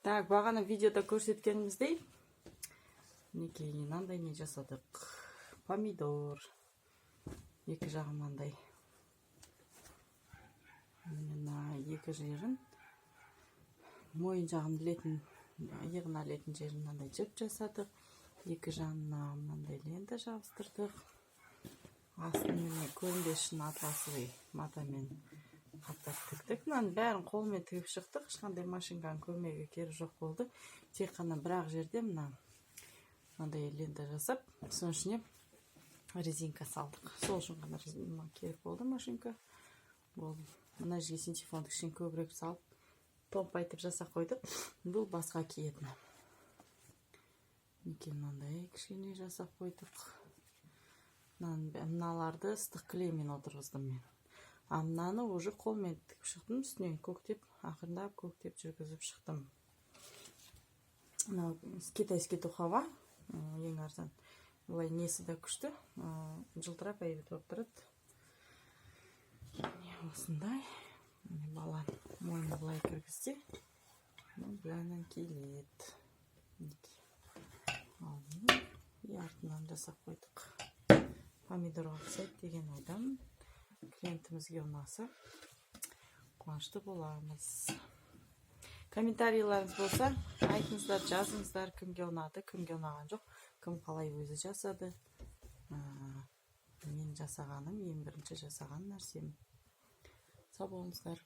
Так, бағана видеода көрсеткеніміздей, мінекей мынандай не жасадық. Помидор. Екі жағы мынандай. Мына екі жерін, мойын жағын ілетін, иығына ілетін жерін мынандай жіп жасадық. Екі жағына мынандай лента жабыстырдық. Астын міне көрінбес үшін атласовый матамен қаптап тіктік. Мынаның бәрін қолмен тігіп шықтық. Ешқандай машинканың көмегі керегі жоқ болды. Тек қана бір-ақ жерде мынандай лента жасап, соның ішіне резинка салдық. Сол үшін ғана керек болды машинка. Мына жерге синтефонды кішкене көбірек салып, томпайтып жасап қойдық. Бұл басқа киетін. Мынандай кішкене жасап қойдық. Мыналарды ыстық клеймен отырғыздым мен. А мынаны уже қолмен тігіп шықтым. Үстінен көктеп, ақырындап көктеп жүргізіп шықтым. Китайский тухава, ең арзан. Бұлай несі де күшті, жылтырап әйбіт болып тұрады. Осындай. Бала мойны бұлай кіргізсе, бұлайнан келеді. И артынан жасап қойдық. Помидорға ұқсайды деген ойдан клиентімізге ұнаса қуанышты боламыз. Комментарийларыңыз болса, айтыңыздар, жазыңыздар, кімге ұнады, кімге ұнаған жоқ, кім қалай өзі жасады. Мен жасағаным, ең бірінші жасаған нәрсем. Сау болыңыздар.